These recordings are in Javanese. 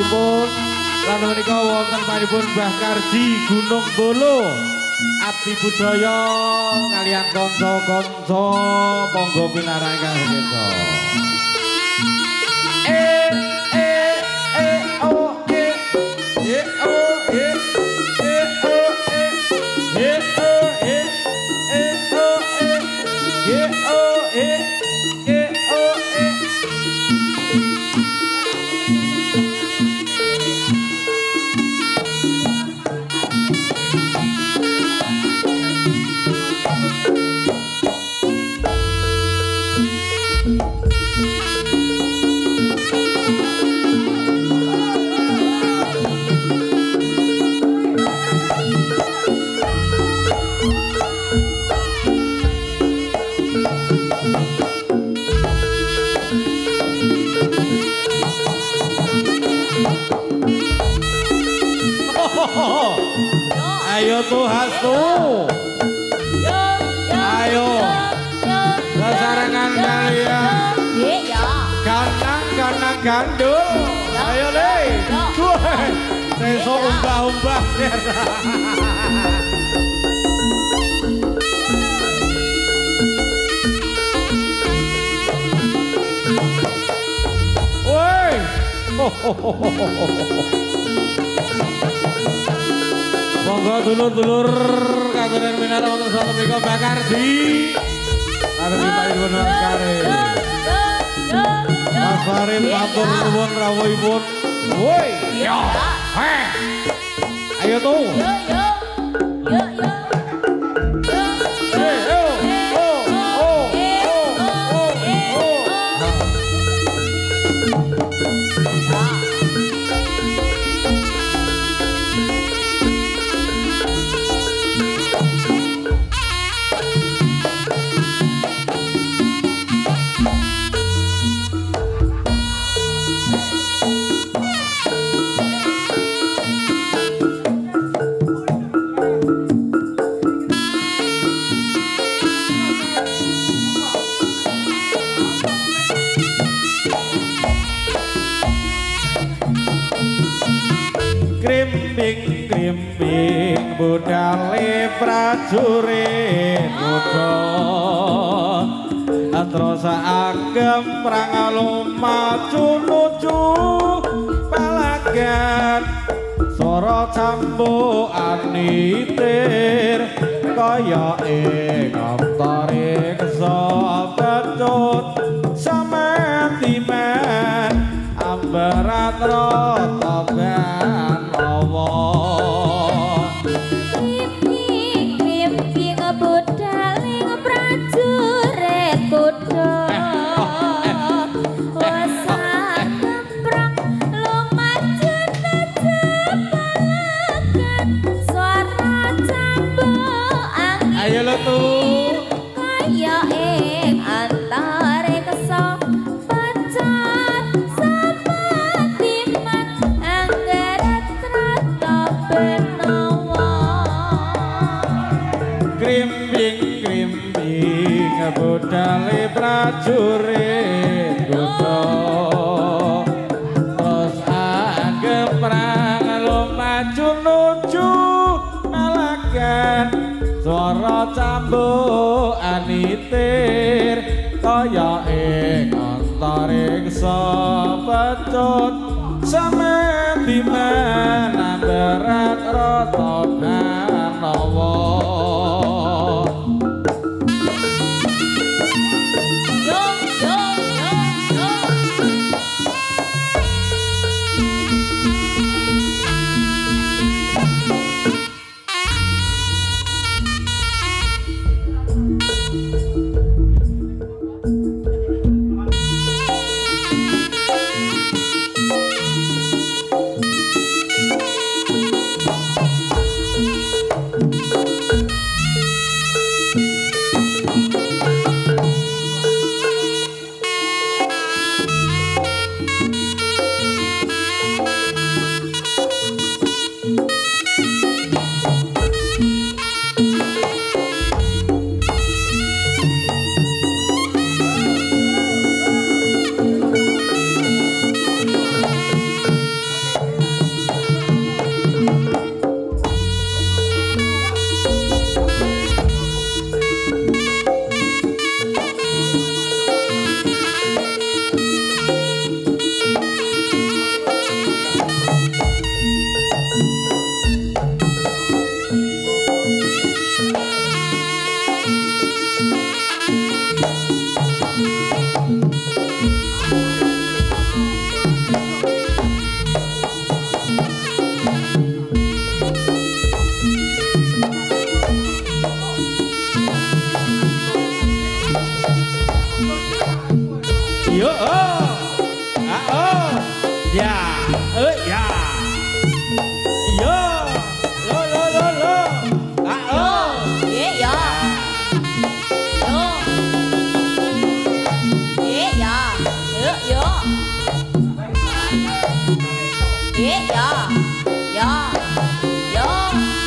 pun lan menika wonten panjenengan Mbah Karji Gunung Bolo abdi budaya kalian kanca-kanca monggo pinarangkan kita ayo tuh hastu ayo sasarangan kalian kanang gandul ayo deh sesok umbah-umbah woi monggo dulur-dulur katuran minara wonten satu mriko Mbah Kardi. Katuran dipun sekare. Mas Farid matur nuwun rawuhipun. Woi. Yo. Heh. Ayo tuh. Yo. Krimbing budale prajurit muda terus agem prang maju nuju palagan swara cambukan nitir kaya ing antare kesabecut samentimen ambarat rata ben lawa krimbing budaling prajurit kuda wasan gemprang lumaju jebalagan suara cambukan ayo lo tuh kaya ing antare kesok budale prajurit kuda terus agem prang lumaju nuju palagan swara cambukan nitir kaya ing antare kesabecut samentimen ambarat rata nawa Ya. Yo. Lo. Ya. Yo. Ya. Yo. Ya. Ya. Yo. Yo.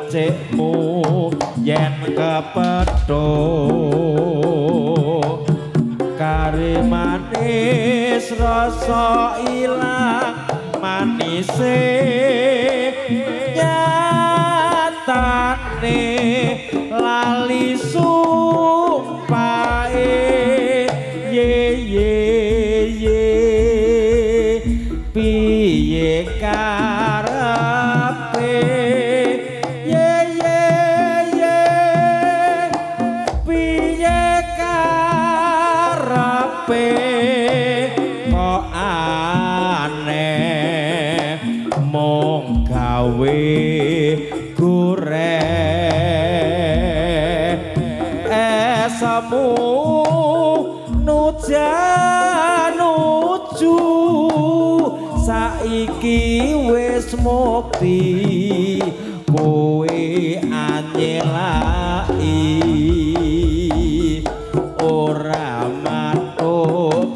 becikmu yen kepethuk kari manis rasa ilang manise nyatane lali sumpahe ye piye karepe kok aneh mung gawe goreng esmu nuju saiki wis mukti kowe anyelaki ora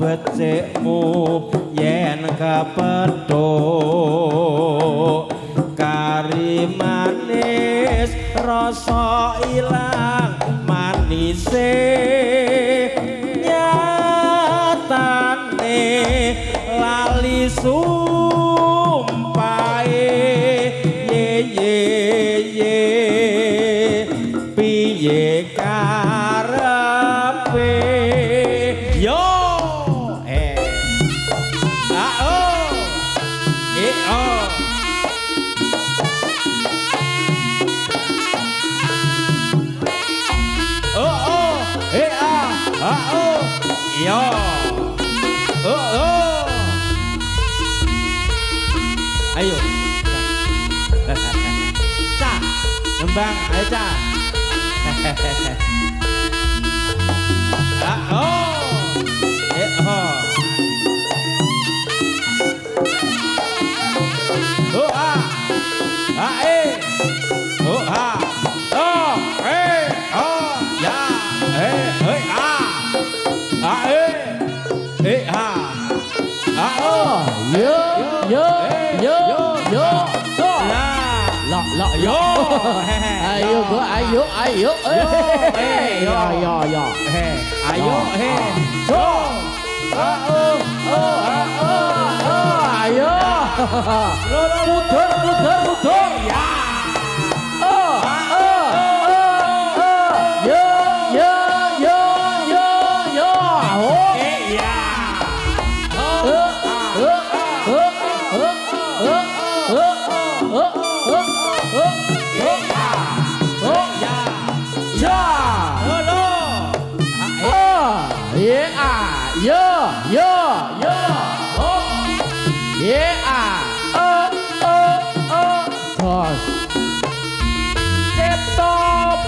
becikmu yen kepethuk kari manis rasa ilang manise nyatane lali sumpahe Yo. Oh. Ayo. Ca, nembang, ayo Ca. Oh. Oh.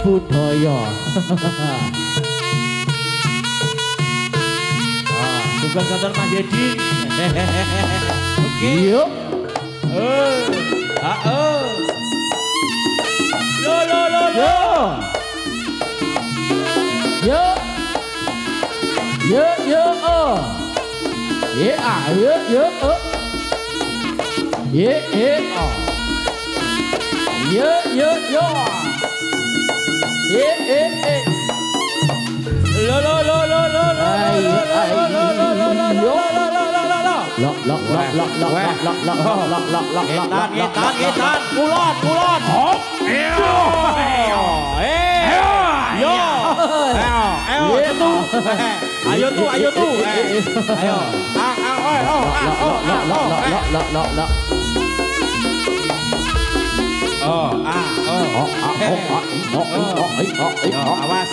Budaya. Tugas kantor Mas Dedi. Oke. Yuk. Lo. Ngetan. Kulon. Hop. Ayo tuh. Ayo. Awas.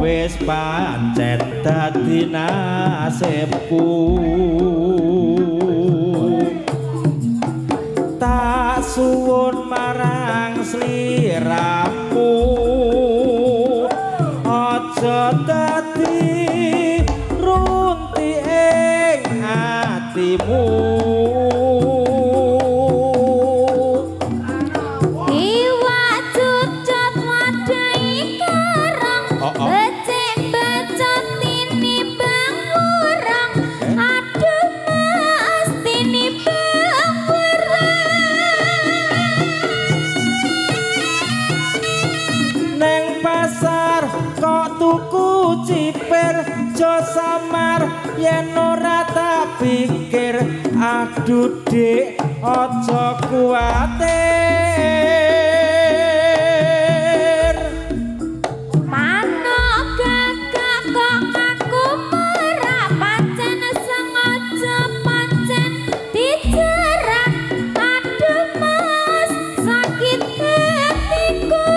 Wis pancen dadi nasibku tak suwun marang sliramu aja dadi runti ing atimu. Samar yen ora tak pikir aduh dik aja kuwatir manuk gagak kok aku merah pancen sengaja pancen dijerak aduh mas sakit hatiku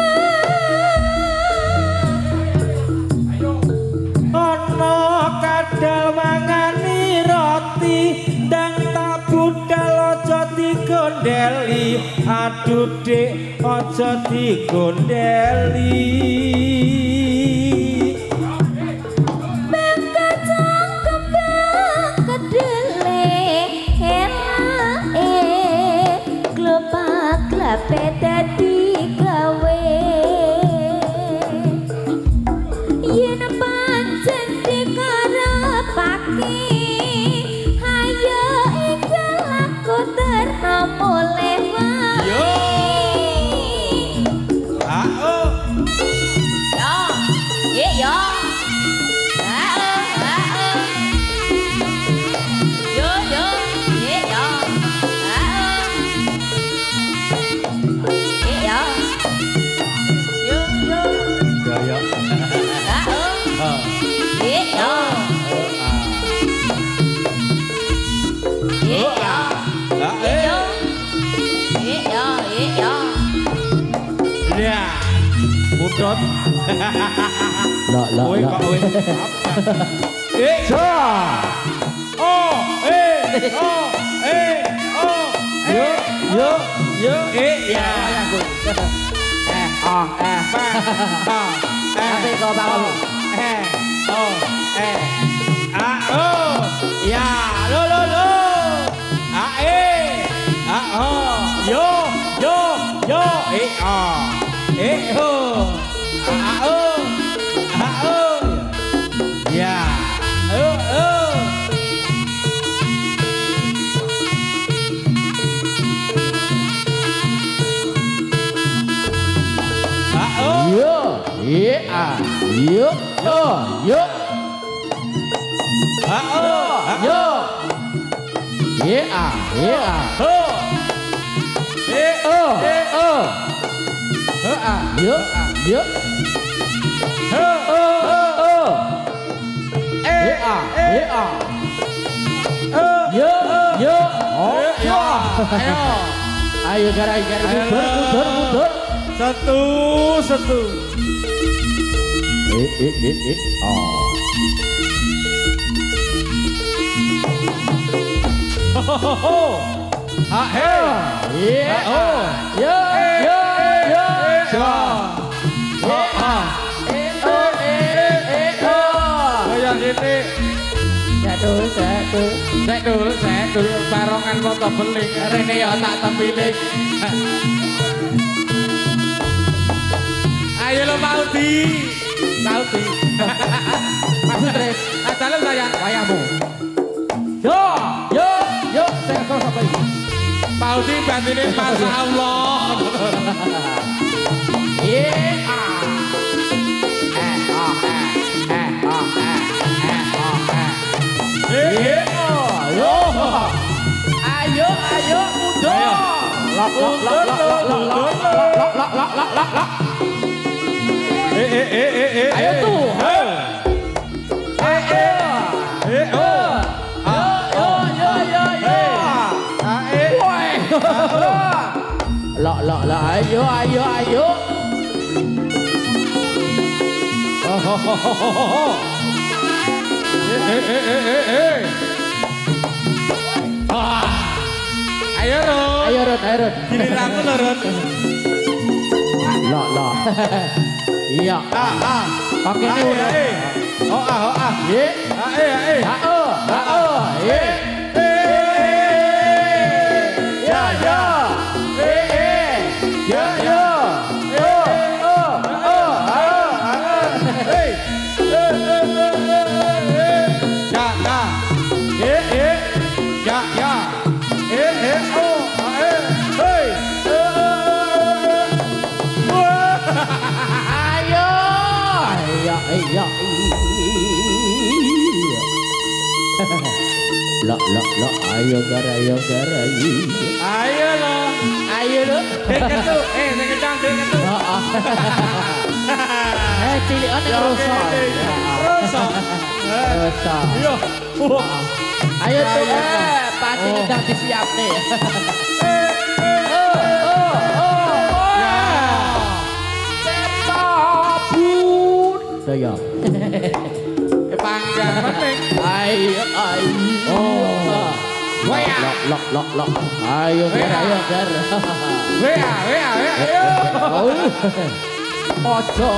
kadal mangani roti ndang tak budal aja digondeli aduh dik aja digondeli bengkacang kembang kedele ngudot. Lok lok Kowe lok. kok kowe. So. Oh, oh, oh. Yo yo yo. Ya. Tapi kau bangun. Ya, lo. Yo, ya, Yo, yeah, yo, yo, yo, yeah, yeah, yo, yo, yo, yo, ayo garai mundur. Satu. Saya dulu barongan foto beling. Rene ya tak tempiling. Ayo lo Maudi. Masuk Tris. Dalam sayang wayahmu. Yo, saya kau sampai. Maudi bandingin Masya Allah. Ayo, mundur. Lok. Ayo tuh. Lok. Ayo. Ayo Rod. Giliranku lho, Rod. Lok. Iya. Oke nih udah. Ye. Ye. Iya. Lok. Ayo gara. Ayo lo. Ayo lo. Deketu. Deketan. Cilian yang rusak. Yo. Ayo tuh. Pasti ngedang disiap nih. Saya. Panggang penting. Ayo. Lok. Ayo gar. Ayo. Ojo.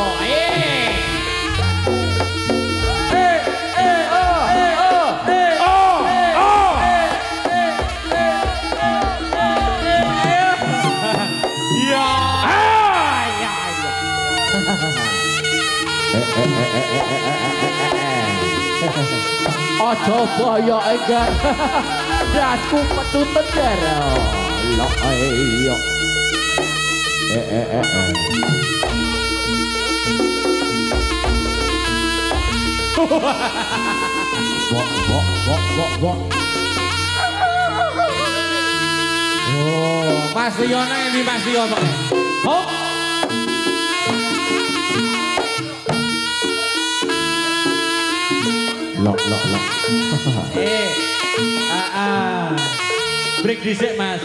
Ojo boyo enggak. Dasku petuten gar. Lok ayo. Bok. Oh, Mas Tiono yang di Mas Tiono. Hop. Lok. Break dhisik, Mas.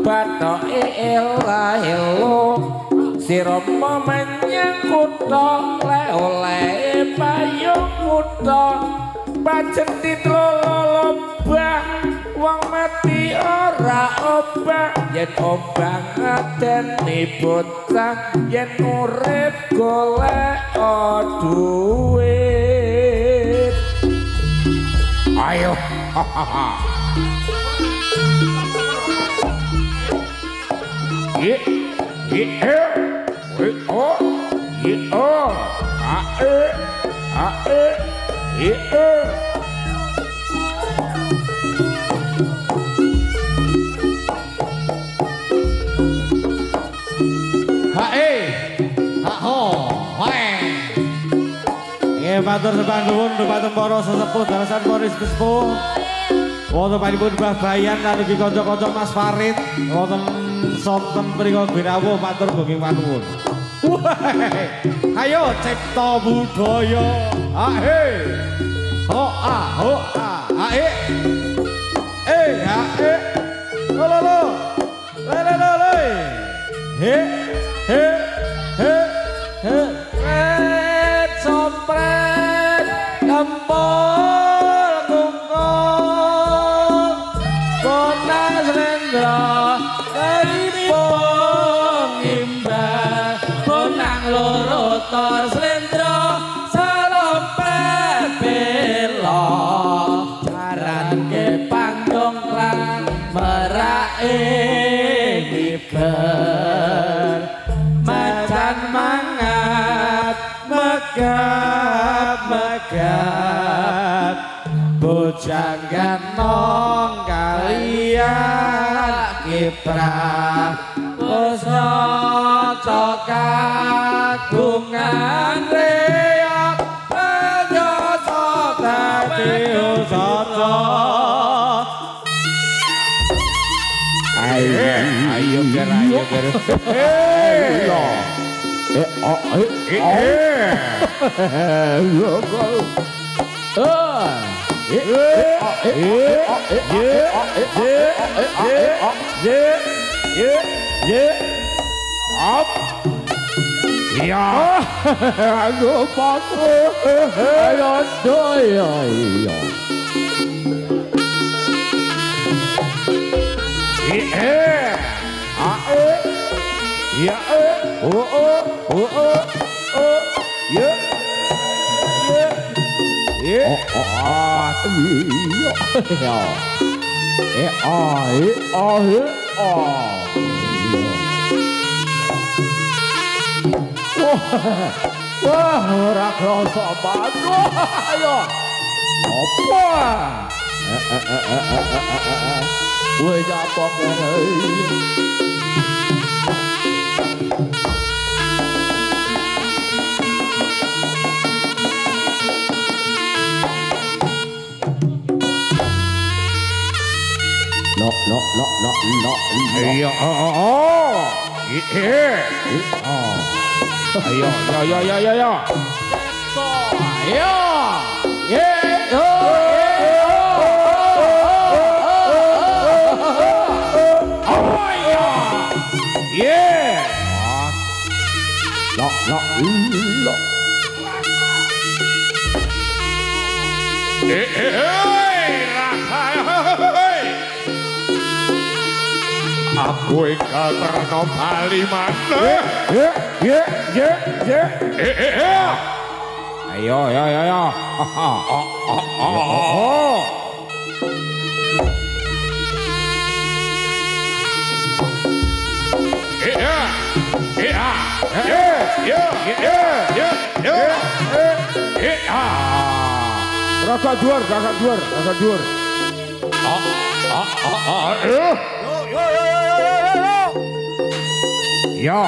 batok elo sirama menyang kutha oleh payung kutha pancen ditlolobah wong mati ora obah yen obah ngateni bocah yen urip golek duit ayo matur sembah nuwun dhumateng para sesepuh dalasan Boris Kesepuh. Wonten panjenengan Mbah Bayan lan ugi kanca-kanca Mas Farid wonten sonten mriku Birawuh matur gunging panuwun. Ayo cipta budaya. Ahe. Ho a ho a. Ahe. Ahe. Lo lo lo. Le lo le. He he he he. Sompret kempol kungkung konang selendra keripung imbah konang loro tor selendra salompet bela jaran ke pangdongklang merake ngiber macan mangat megap bocah ganong kalian kiprah usata kagungan reak penyoso dadi usata ayo wah ora krasa banget ayo apa wis apa kene no iya ayo aku ingkang terno bali maneh ayo rasa dhuwur yo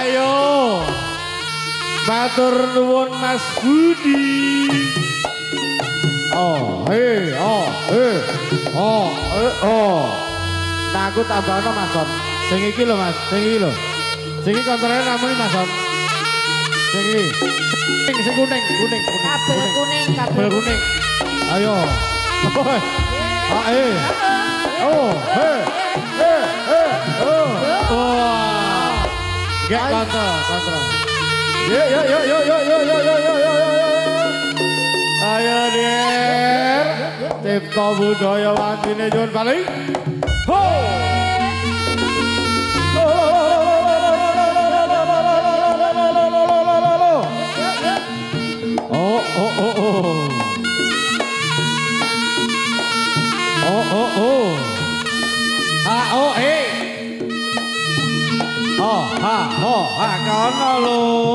Ayo. Matur nuwun Mas Budi. Oh. Nah aku tambahno Mas Son. Sing iki lho Mas, sing iki lho. Sing iki kontrane namanya Mas Son. Sing iki. Sing kuning. Kabel kuning. Kabel kuning. Ayo. Oh. Gak kontra. Yo. Ayo Der. Cipta budaya wantine nyuwun balik. Ho. Kono lho.